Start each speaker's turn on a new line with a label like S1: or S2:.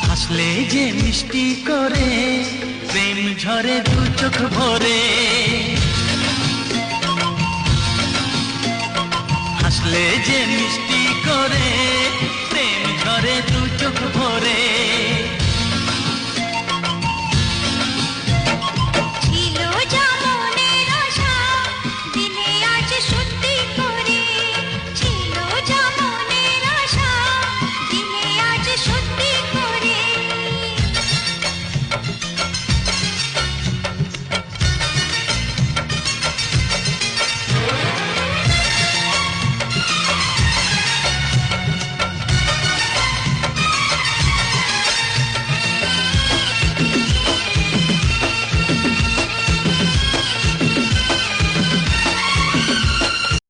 S1: হাসলে যে মিষ্টি করে প্রেম ঝরে দু চোখ ভরে, হাসলে যে মিষ্টি করে প্রেম ঝরে দু চোখ ভরে।